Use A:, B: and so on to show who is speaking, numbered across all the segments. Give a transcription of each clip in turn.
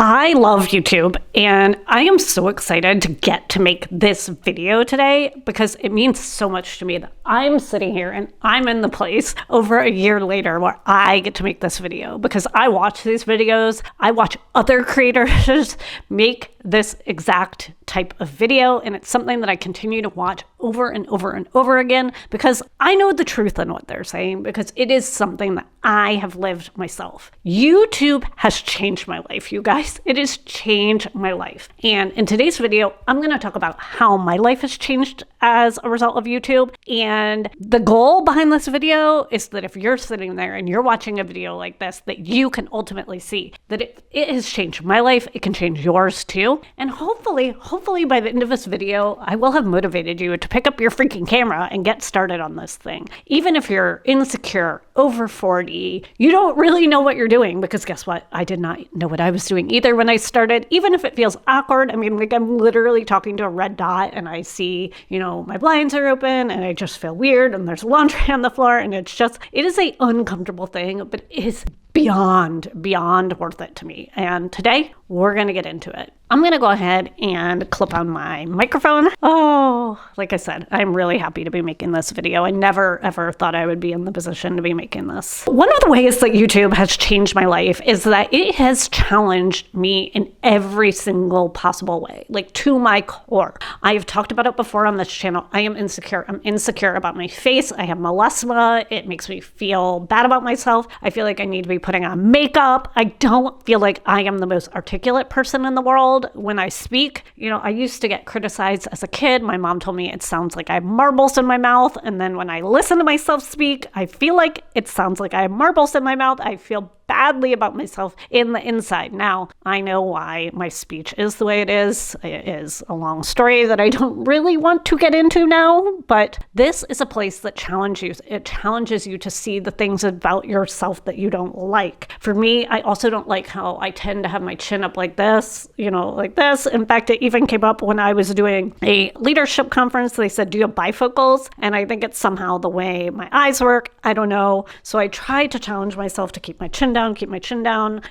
A: I love YouTube, and I am so excited to get to make this video today because it means so much to me that I'm sitting here and I'm in the place over a year later where I get to make this video because I watch these videos. I watch other creators make this exact type of video, and it's something that I continue to watch over and over and over again because I know the truth in what they're saying, because it is something that I have lived myself. YouTube has changed my life, you guys. It has changed my life. And in today's video, I'm going to talk about how my life has changed as a result of YouTube. And the goal behind this video is that if you're sitting there and you're watching a video like this, that you can ultimately see that it has changed my life. It can change yours too. And hopefully by the end of this video, I will have motivated you to pick up your freaking camera and get started on this thing. Even if you're insecure, over 40, you don't really know what you're doing, because guess what? I did not know what I was doing either when I started, even if it feels awkward. I mean, like, I'm literally talking to a red dot and I see, my blinds are open and I just feel weird and there's laundry on the floor, and it is a uncomfortable thing, but it is beyond worth it to me. And today we're going to get into it. I'm going to go ahead and clip on my microphone. Oh, like I said, I'm really happy to be making this video. I never ever thought I would be in the position to be making this. One of the ways that YouTube has changed my life is that it has challenged me in every single possible way, like to my core. I've talked about it before on this channel. I am insecure. I'm insecure about my face. I have melasma. It makes me feel bad about myself. I feel like I need to be putting on makeup. I don't feel like I am the most articulate person in the world when I speak. I used to get criticized as a kid. My mom told me it sounds like I have marbles in my mouth. And then when I listen to myself speak, I feel like it sounds like I have marbles in my mouth. I feel badly about myself in the inside. Now, I know why my speech is the way it is. It is a long story that I don't really want to get into now, but this is a place that challenges you. It challenges you to see the things about yourself that you don't like. For me, I also don't like how I tend to have my chin up like this, like this. In fact, it even came up when I was doing a leadership conference. They said, do you have bifocals? And I think it's somehow the way my eyes work. I don't know. So I try to challenge myself to keep my chin down.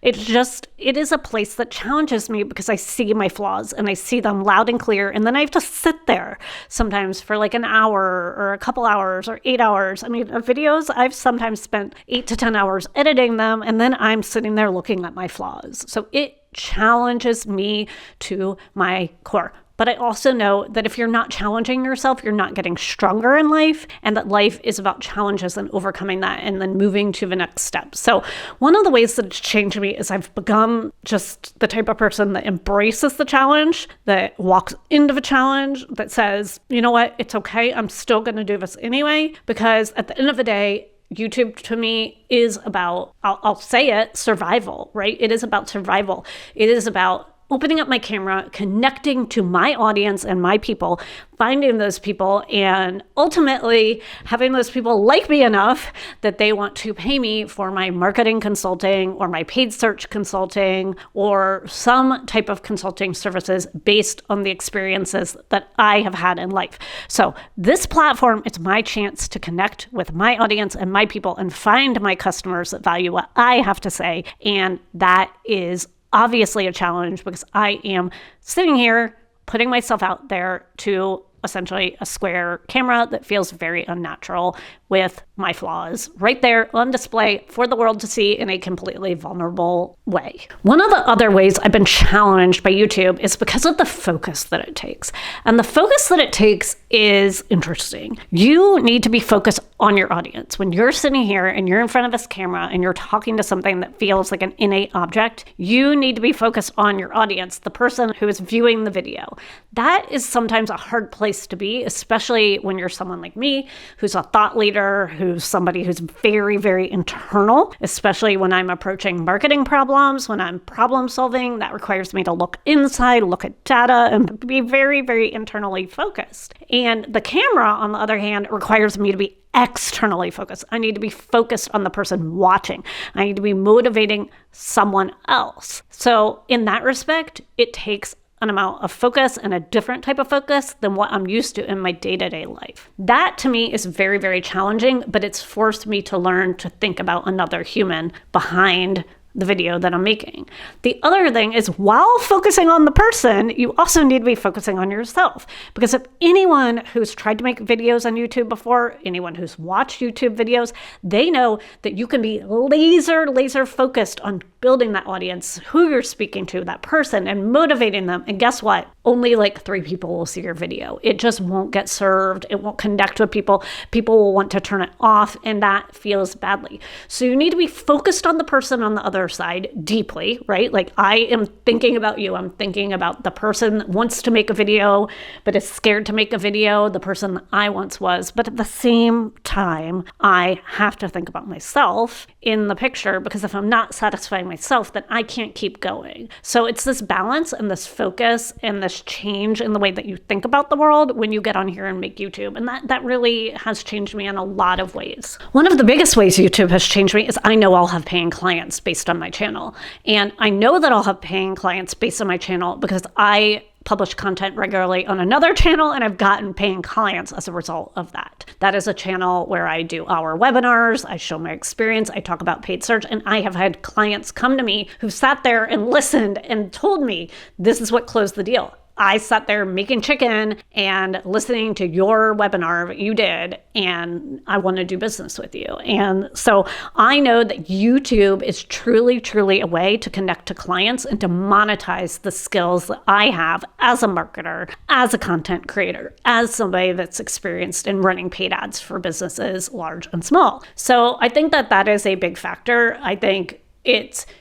A: It is a place that challenges me because I see my flaws and I see them loud and clear. And then I have to sit there sometimes for like an hour or a couple hours or 8 hours. I mean, videos, I've sometimes spent 8 to 10 hours editing them, and then I'm sitting there looking at my flaws. So it challenges me to my core. But I also know that if you're not challenging yourself, you're not getting stronger in life, and that life is about challenges and overcoming that and then moving to the next step. So one of the ways that it's changed me is I've become just the type of person that embraces the challenge, that walks into the challenge, that says, you know what, it's okay. I'm still going to do this anyway, because at the end of the day, YouTube to me is about, I'll say it, survival, right? It is about survival. It is about opening up my camera, connecting to my audience and my people, finding those people, and ultimately having those people like me enough that they want to pay me for my marketing consulting or my paid search consulting or some type of consulting services based on the experiences that I have had in life. So this platform, it's my chance to connect with my audience and my people and find my customers that value what I have to say. And that is obviously a challenge because I am sitting here putting myself out there to essentially a square camera that feels very unnatural with my flaws right there on display for the world to see in a completely vulnerable way. One of the other ways I've been challenged by YouTube is because of the focus that it takes. And the focus that it takes is interesting. You need to be focused on your audience. When you're sitting here and you're in front of this camera and you're talking to something that feels like an innate object, you need to be focused on your audience, the person who is viewing the video. That is sometimes a hard place to be, especially when you're someone like me, who's a thought leader, who's somebody who's very, very internal, especially when I'm approaching marketing problems, when I'm problem solving. That requires me to look inside, look at data, and be very, very internally focused. And the camera, on the other hand, requires me to be externally focused. I need to be focused on the person watching. I need to be motivating someone else. So in that respect, it takes an amount of focus and a different type of focus than what I'm used to in my day-to-day life. That to me is very, very challenging, but it's forced me to learn to think about another human behind the video that I'm making. The other thing is, while focusing on the person, you also need to be focusing on yourself. Because if anyone who's tried to make videos on YouTube before, anyone who's watched YouTube videos, they know that you can be laser focused on building that audience, who you're speaking to, that person, and motivating them. And guess what? Only like 3 people will see your video. It just won't get served. It won't connect with people. People will want to turn it off, and that feels badly. So you need to be focused on the person on the other side deeply, right? Like, I am thinking about you. I'm thinking about the person that wants to make a video, but is scared to make a video, the person that I once was. But at the same time, I have to think about myself in the picture, because if I'm not satisfying myself, then I can't keep going. So it's this balance and this focus and this change in the way that you think about the world when you get on here and make YouTube. And that really has changed me in a lot of ways. One of the biggest ways YouTube has changed me is I know I'll have paying clients based on my channel. And I know that I'll have paying clients based on my channel because I publish content regularly on another channel, and I've gotten paying clients as a result of that. That is a channel where I do our webinars, I show my experience, I talk about paid search, and I have had clients come to me who sat there and listened and told me this is what closed the deal. I sat there making chicken and listening to your webinar that you did, and I want to do business with you. And so I know that YouTube is truly a way to connect to clients and to monetize the skills that I have as a marketer, as a content creator, as somebody that's experienced in running paid ads for businesses large and small. So I think that that is a big factor. I think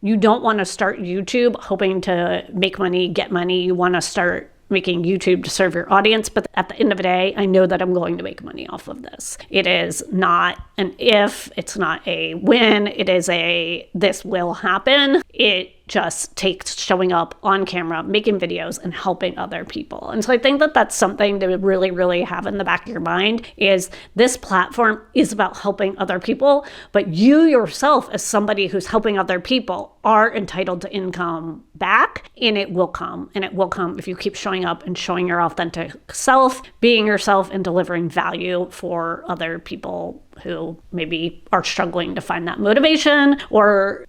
A: you don't want to start YouTube hoping to make money, get money. You want to start making YouTube to serve your audience. But at the end of the day, I know that I'm going to make money off of this. It is not an if, it's not a when, it is this will happen. It just takes showing up on camera, making videos, and helping other people. And so I think that that's something to really have in the back of your mind, is this platform is about helping other people, but you yourself as somebody who's helping other people are entitled to income back, and it will come. And it will come if you keep showing up and showing your authentic self, being yourself, and delivering value for other people who maybe are struggling to find that motivation, or,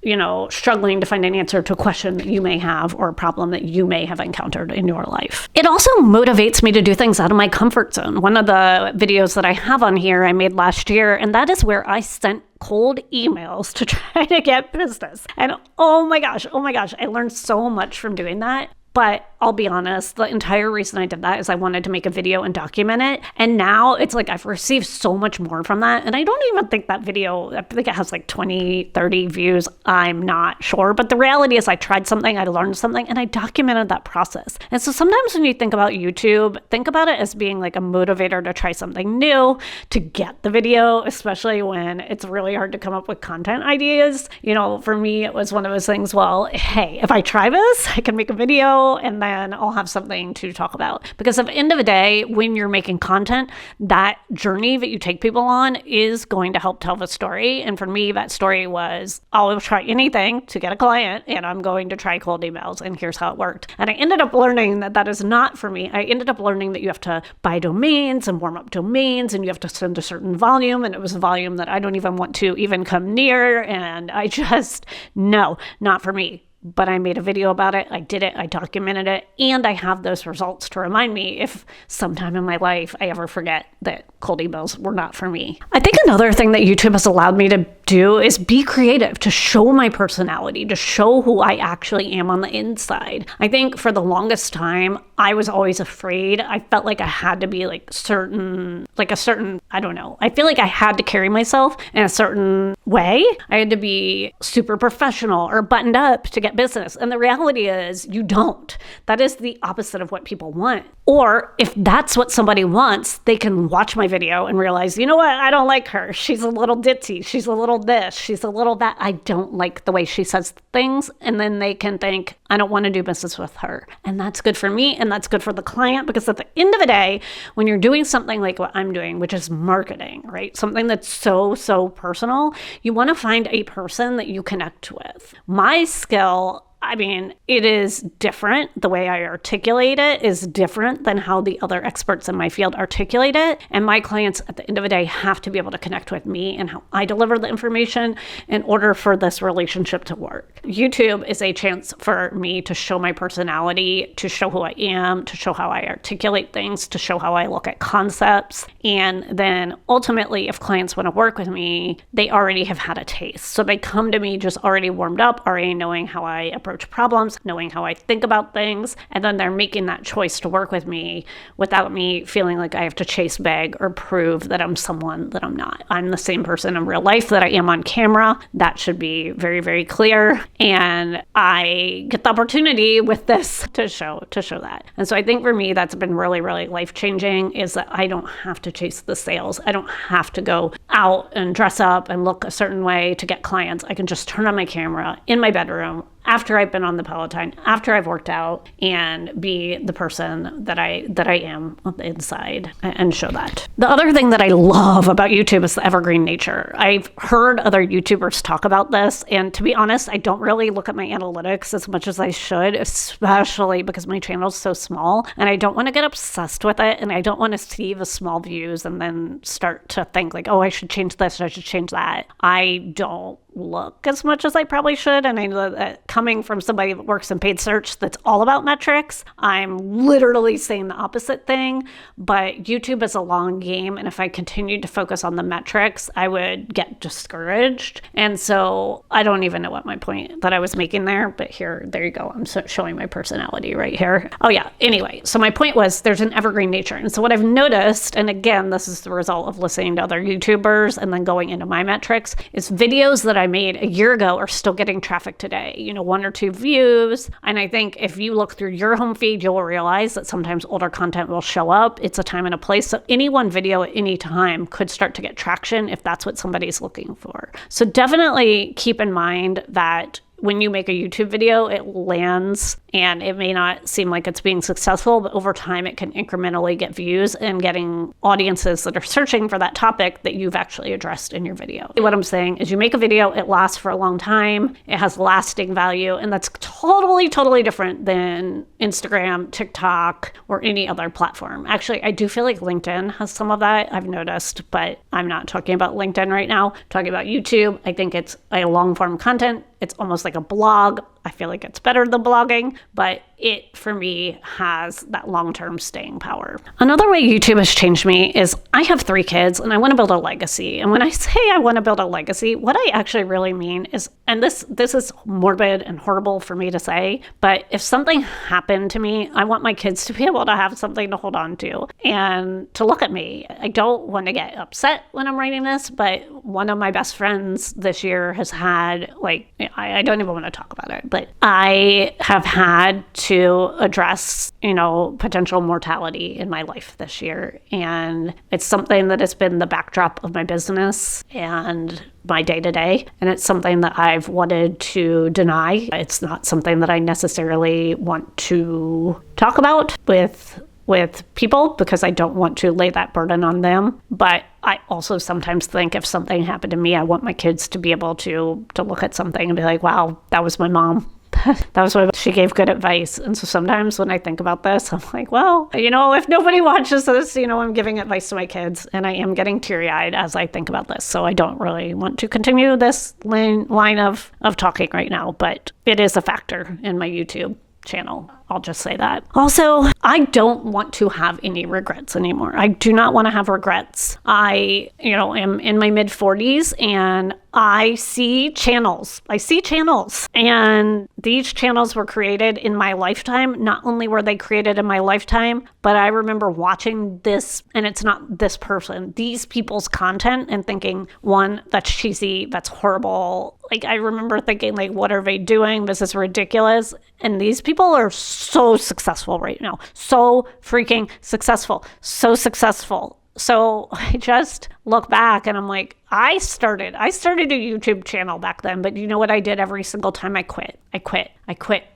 A: struggling to find an answer to a question that you may have, or a problem that you may have encountered in your life. It also motivates me to do things out of my comfort zone. One of the videos that I have on here I made last year, and that is where I sent cold emails to try to get business. And oh my gosh, I learned so much from doing that. But I'll be honest, the entire reason I did that is I wanted to make a video and document it. And now it's like I've received so much more from that. And I don't even think that video, I think it has like 20, 30 views. I'm not sure. But the reality is I tried something, I learned something, and I documented that process. And so sometimes when you think about YouTube, think about it as being like a motivator to try something new, to get the video, especially when it's really hard to come up with content ideas. For me, it was one of those things, well, hey, if I try this, I can make a video, and then I'll have something to talk about. Because at the end of the day, when you're making content, that journey that you take people on is going to help tell the story. And for me, that story was, I'll try anything to get a client, and I'm going to try cold emails, and here's how it worked. And I ended up learning that that is not for me. I ended up learning that you have to buy domains and warm up domains, and you have to send a certain volume, and it was a volume that I don't even want to even come near, and I just, no, not for me. But I made a video about it, I did it, I documented it, and I have those results to remind me if sometime in my life I ever forget that cold emails were not for me. I think another thing that YouTube has allowed me to do is be creative, to show my personality, to show who I actually am on the inside. I think for the longest time, I was always afraid. I felt like I had to be I don't know. I feel like I had to carry myself in a certain way. I had to be super professional or buttoned up to get business. And the reality is you don't. That is the opposite of what people want. Or if that's what somebody wants, they can watch my video and realize, you know what? I don't like her. She's a little ditzy. She's a little this. She's a little that. I don't like the way she says things. And then they can think, I don't want to do business with her. And that's good for me. And that's good for the client, because at the end of the day, when you're doing something like what I'm doing, which is marketing, right? Something that's so personal, you want to find a person that you connect with. My skill I mean, it is different. The way I articulate it is different than how the other experts in my field articulate it. And my clients at the end of the day have to be able to connect with me and how I deliver the information in order for this relationship to work. YouTube is a chance for me to show my personality, to show who I am, to show how I articulate things, to show how I look at concepts. And then ultimately, if clients want to work with me, they already have had a taste. So they come to me just already warmed up, already knowing how I approach problems, knowing how I think about things. And then they're making that choice to work with me without me feeling like I have to chase bag or prove that I'm someone that I'm not. I'm the same person in real life that I am on camera. That should be very, very clear. And I get the opportunity with this to show that. And so I think for me, that's been really, really life-changing, is that I don't have to chase the sales. I don't have to go out and dress up and look a certain way to get clients. I can just turn on my camera in my bedroom after I've been on the Peloton, after I've worked out, and be the person that I am on the inside and show that. The other thing that I love about YouTube is the evergreen nature. I've heard other YouTubers talk about this, and to be honest, I don't really look at my analytics as much as I should, especially because my channel is so small, and I don't want to get obsessed with it, and I don't want to see the small views and then start to think like, oh, I should change this, I should change that. I don't look as much as I probably should. And I know that coming from somebody that works in paid search that's all about metrics, I'm literally saying the opposite thing. But YouTube is a long game. And if I continued to focus on the metrics, I would get discouraged. And so I don't even know what my point that I was making there. But there you go. I'm showing my personality right here. Oh yeah. Anyway, so my point was there's an evergreen nature. And so what I've noticed, and again, this is the result of listening to other YouTubers and then going into my metrics, is videos that I made a year ago are still getting traffic today, 1 or 2 views. And I think if you look through your home feed, you'll realize that sometimes older content will show up. It's a time and a place. So any one video at any time could start to get traction if that's what somebody's looking for. So definitely keep in mind that when you make a YouTube video, it lands and it may not seem like it's being successful, but over time it can incrementally get views and getting audiences that are searching for that topic that you've actually addressed in your video. What I'm saying is you make a video, it lasts for a long time, it has lasting value, and that's totally, totally different than Instagram, TikTok, or any other platform. Actually, I do feel like LinkedIn has some of that, I've noticed, but I'm not talking about LinkedIn right now. I'm talking about YouTube. I think it's a long form content. It's almost like a blog. I feel like it's better than blogging, but it, for me, has that long-term staying power. Another way YouTube has changed me is I have 3 kids and I want to build a legacy. And when I say I want to build a legacy, what I actually really mean is, and this is morbid and horrible for me to say, but if something happened to me, I want my kids to be able to have something to hold on to and to look at me. I don't want to get upset when I'm writing this, but one of my best friends this year has had, I don't even want to talk about it, but I have had to address, potential mortality in my life this year. And it's something that has been the backdrop of my business and my day-to-day. And it's something that I've wanted to deny. It's not something that I necessarily want to talk about with people because I don't want to lay that burden on them. But I also sometimes think if something happened to me, I want my kids to be able to look at something and be like, wow, that was my mom. That was why she gave good advice. And so sometimes when I think about this, I'm like, well, if nobody watches this, I'm giving advice to my kids and I am getting teary-eyed as I think about this. So I don't really want to continue this line of talking right now, but it is a factor in my YouTube channel. I'll just say that. Also, I don't want to have any regrets anymore. I do not want to have regrets. I, am in my mid-40s and I see channels. And these channels were created in my lifetime. Not only were they created in my lifetime, but I remember watching this, and it's not this person, these people's content and thinking, one, that's cheesy, that's horrible. I remember thinking, what are they doing? This is ridiculous. And these people are so successful right now. So freaking successful. So successful. So I just look back and I'm like, I started a YouTube channel back then, but you know what I did every single time? I quit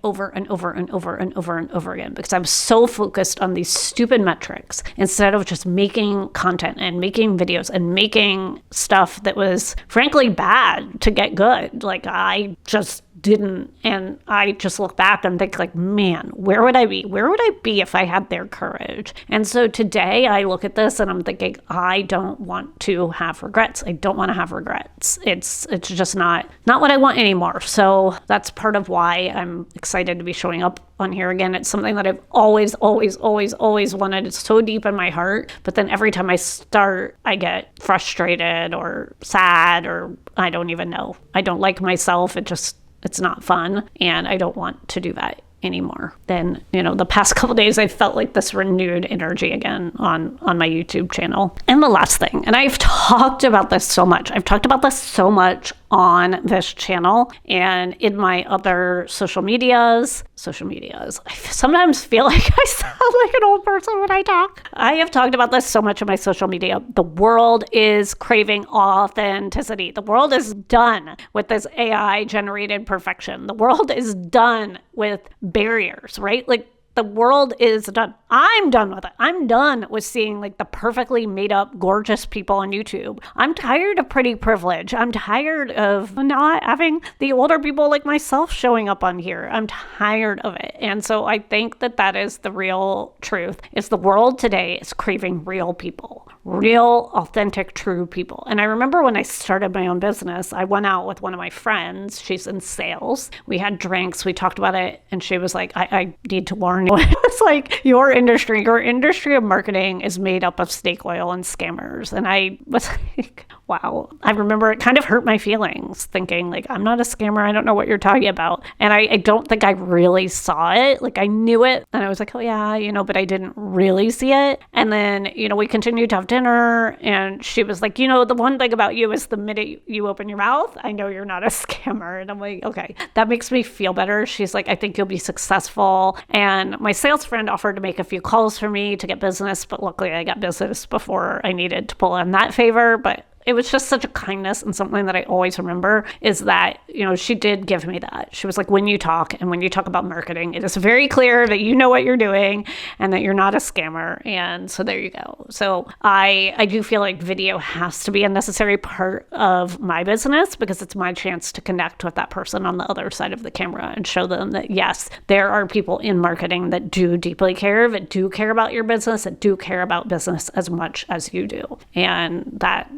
A: over and over and over and over and over again because I was so focused on these stupid metrics instead of just making content and making videos and making stuff that was frankly bad to get good. I just didn't. And I just look back and think like, man, where would I be? Where would I be if I had their courage? And so today I look at this and I'm thinking, I don't want to have regrets. I don't want to have regrets. It's just not what I want anymore. So that's part of why I'm excited to be showing up on here again. It's something that I've always wanted. It's so deep in my heart. But then every time I start, I get frustrated or sad, or I don't even know. I don't like myself. It's not fun. And I don't want to do that anymore. Then, the past couple days, I felt like this renewed energy again on my YouTube channel. And the last thing, and I've talked about this so much. I've talked about this so much on this channel and in my other social medias. I sometimes feel like I sound like an old person when I talk. I have talked about this so much in my social media. The world is craving authenticity. The world is done with this AI generated perfection. The world is done with barriers, right? Like, the world is done. I'm done with it. I'm done with seeing like the perfectly made up, gorgeous people on YouTube. I'm tired of pretty privilege. I'm tired of not having the older people like myself showing up on here. I'm tired of it. And so I think that is the real truth, is the world today is craving real people, real, authentic, true people. And I remember when I started my own business, I went out with one of my friends. She's in sales. We had drinks. We talked about it. And she was like, I need to warn you. It's like, your industry of marketing is made up of snake oil and scammers. And I was like, wow. I remember it kind of hurt my feelings, thinking like, I'm not a scammer. I don't know what you're talking about. And I don't think I really saw it. Like, I knew it. And I was like, oh yeah, but I didn't really see it. And then, we continued to have dinner. And she was like, the one thing about you is the minute you open your mouth, I know you're not a scammer. And I'm like, okay, that makes me feel better. She's like, I think you'll be successful. And my sales friend offered to make a few calls for me to get business, but luckily I got business before I needed to pull in that favor. But it was just such a kindness, and something that I always remember is that, she did give me that. She was like, when you talk about marketing, it is very clear that you know what you're doing and that you're not a scammer. And so there you go. So I do feel like video has to be a necessary part of my business, because it's my chance to connect with that person on the other side of the camera and show them that, yes, there are people in marketing that do deeply care, that do care about your business, that do care about business as much as you do. And that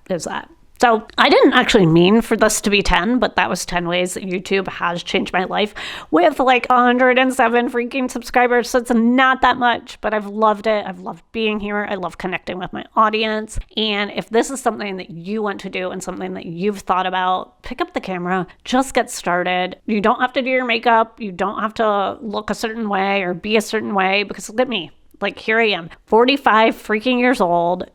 A: is that. So I didn't actually mean for this to be 10, but that was 10 ways that YouTube has changed my life with like 107 freaking subscribers. So it's not that much, but I've loved it. I've loved being here. I love connecting with my audience. And if this is something that you want to do and something that you've thought about, pick up the camera, just get started. You don't have to do your makeup. You don't have to look a certain way or be a certain way, because look at me. Like, here I am, 45 freaking years old,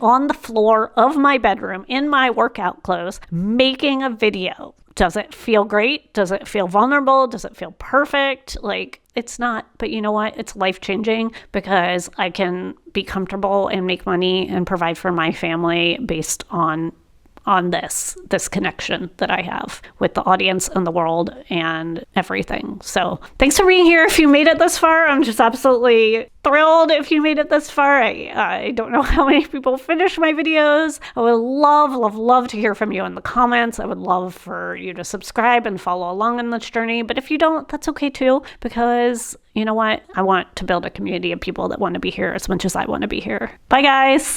A: on the floor of my bedroom in my workout clothes, making a video. Does it feel great? Does it feel vulnerable? Does it feel perfect? Like, it's not, but you know what? It's life-changing, because I can be comfortable and make money and provide for my family based on this connection that I have with the audience and the world and everything. So thanks for being here. If you made it this far, I'm just absolutely thrilled if you made it this far. I don't know how many people finish my videos. I would love to hear from you in the comments. I would love for you to subscribe and follow along in this journey. But if you don't, that's okay too, because you know what? I want to build a community of people that want to be here as much as I want to be here. Bye, guys.